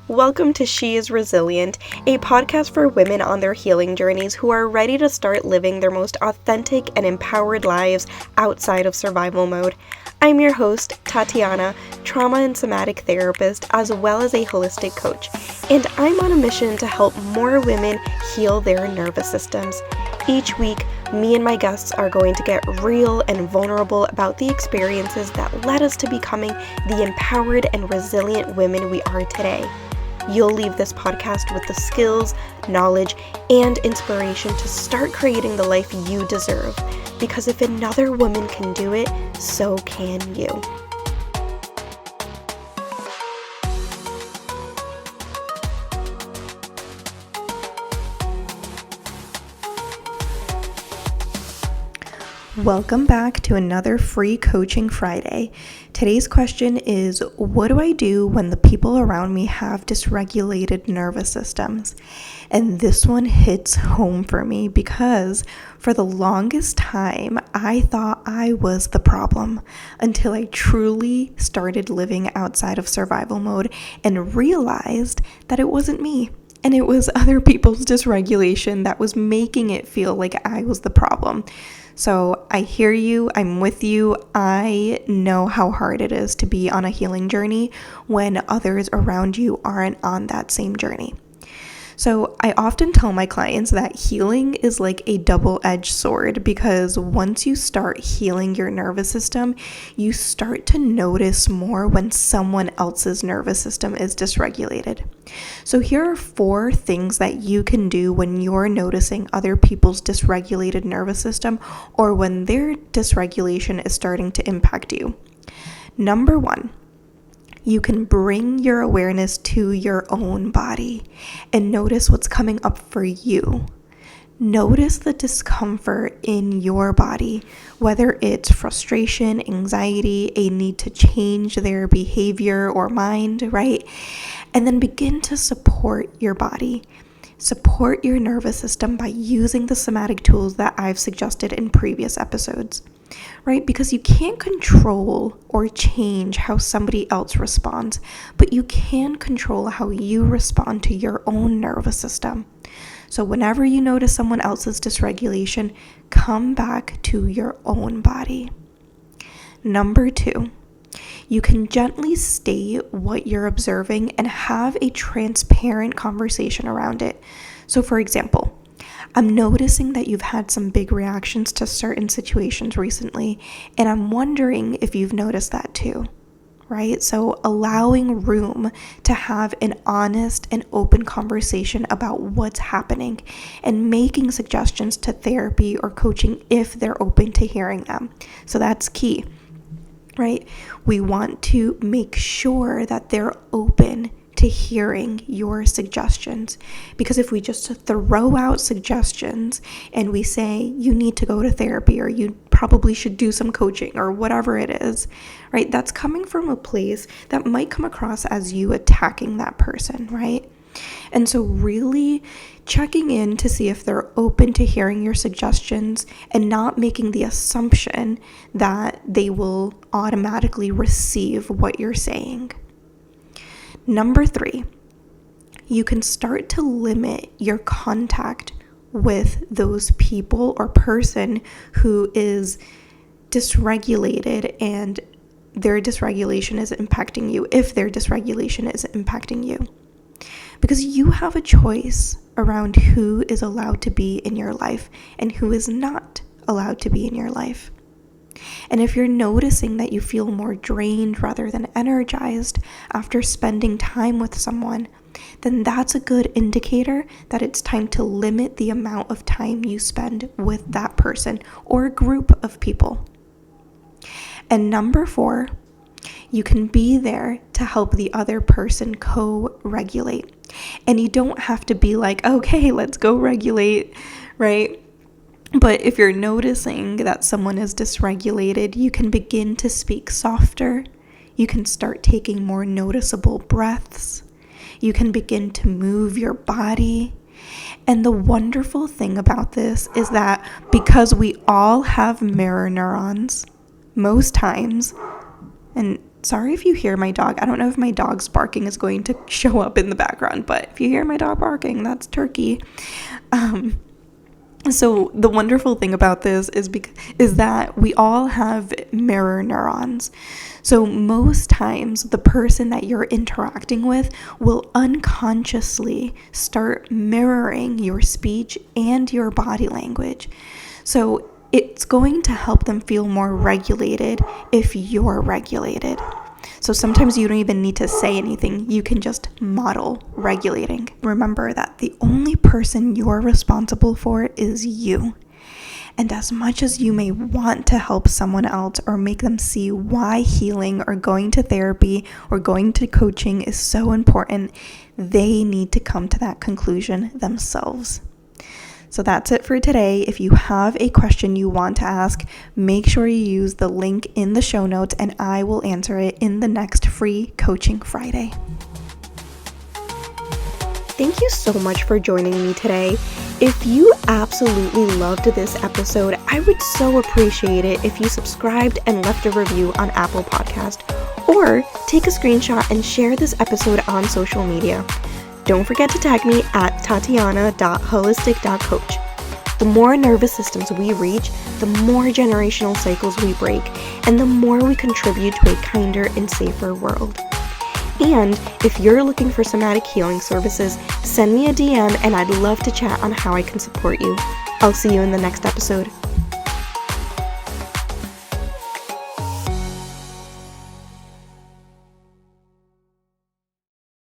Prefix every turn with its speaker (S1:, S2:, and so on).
S1: Welcome to She is Resilient, a podcast for women on their healing journeys who are ready to start living their most authentic and empowered lives outside of survival mode. I'm your host, Tatiana, trauma and somatic therapist, as well as a holistic coach, and I'm on a mission to help more women heal their nervous systems. Each week, me and my guests are going to get real and vulnerable about the experiences that led us to becoming the empowered and resilient women we are today. You'll leave this podcast with the skills, knowledge, and inspiration to start creating the life you deserve. Because if another woman can do it, so can you. Welcome back to another free coaching Friday. Today's question is, what do I do when the people around me have dysregulated nervous systems? And this one hits home for me because for the longest time, I thought I was the problem until I truly started living outside of survival mode and realized that it wasn't me. And it was other people's dysregulation that was making it feel like I was the problem. So I hear you, I'm with you. I know how hard it is to be on a healing journey when others around you aren't on that same journey. So I often tell my clients that healing is like a double-edged sword because once you start healing your nervous system, you start to notice more when someone else's nervous system is dysregulated. So here are 4 things that you can do when you're noticing other people's dysregulated nervous system or when their dysregulation is starting to impact you. Number 1. You can bring your awareness to your own body and notice what's coming up for you. Notice the discomfort in your body, whether it's frustration, anxiety, a need to change their behavior or mind, right? And then begin to support your body. Support your nervous system by using the somatic tools that I've suggested in previous episodes. Right? Because you can't control or change how somebody else responds, but you can control how you respond to your own nervous system. So whenever you notice someone else's dysregulation, come back to your own body. Number 2, you can gently state what you're observing and have a transparent conversation around it. So for example, I'm noticing that you've had some big reactions to certain situations recently, and I'm wondering if you've noticed that too, right? So allowing room to have an honest and open conversation about what's happening and making suggestions to therapy or coaching if they're open to hearing them. So that's key, right? We want to make sure that they're open to hearing your suggestions, because if we just throw out suggestions and we say you need to go to therapy or you probably should do some coaching or whatever it is, right, that's coming from a place that might come across as you attacking that person, right? And so really checking in to see if they're open to hearing your suggestions and not making the assumption that they will automatically receive what you're saying. Number 3, you can start to limit your contact with those people or person who is dysregulated and their dysregulation is impacting you, if their dysregulation is impacting you. Because you have a choice around who is allowed to be in your life and who is not allowed to be in your life. And if you're noticing that you feel more drained rather than energized after spending time with someone, then that's a good indicator that it's time to limit the amount of time you spend with that person or a group of people. And number 4, you can be there to help the other person co-regulate. And you don't have to be like, okay, let's go regulate, right? But if you're noticing that someone is dysregulated, you can begin to speak softer. You can start taking more noticeable breaths. You can begin to move your body. And the wonderful thing about this is that because we all have mirror neurons, most times, and Sorry if you hear my dog. I don't know if my dog's barking is going to show up in the background, but if you hear my dog barking, that's Turkey. So the wonderful thing about this is that we all have mirror neurons. So most times the person that you're interacting with will unconsciously start mirroring your speech and your body language. So it's going to help them feel more regulated if you're regulated. So sometimes you don't even need to say anything. You can just model regulating. Remember that the only person you're responsible for is you. And as much as you may want to help someone else or make them see why healing or going to therapy or going to coaching is so important, they need to come to that conclusion themselves. So that's it for today. If you have a question you want to ask, make sure you use the link in the show notes and I will answer it in the next free Coaching Friday. Thank you so much for joining me today. If you absolutely loved this episode, I would so appreciate it if you subscribed and left a review on Apple Podcast, or take a screenshot and share this episode on social media. Don't forget to tag me at tatiana.holistic.coach. The more nervous systems we reach, the more generational cycles we break, and the more we contribute to a kinder and safer world. And if you're looking for somatic healing services, send me a DM and I'd love to chat on how I can support you. I'll see you in the next episode.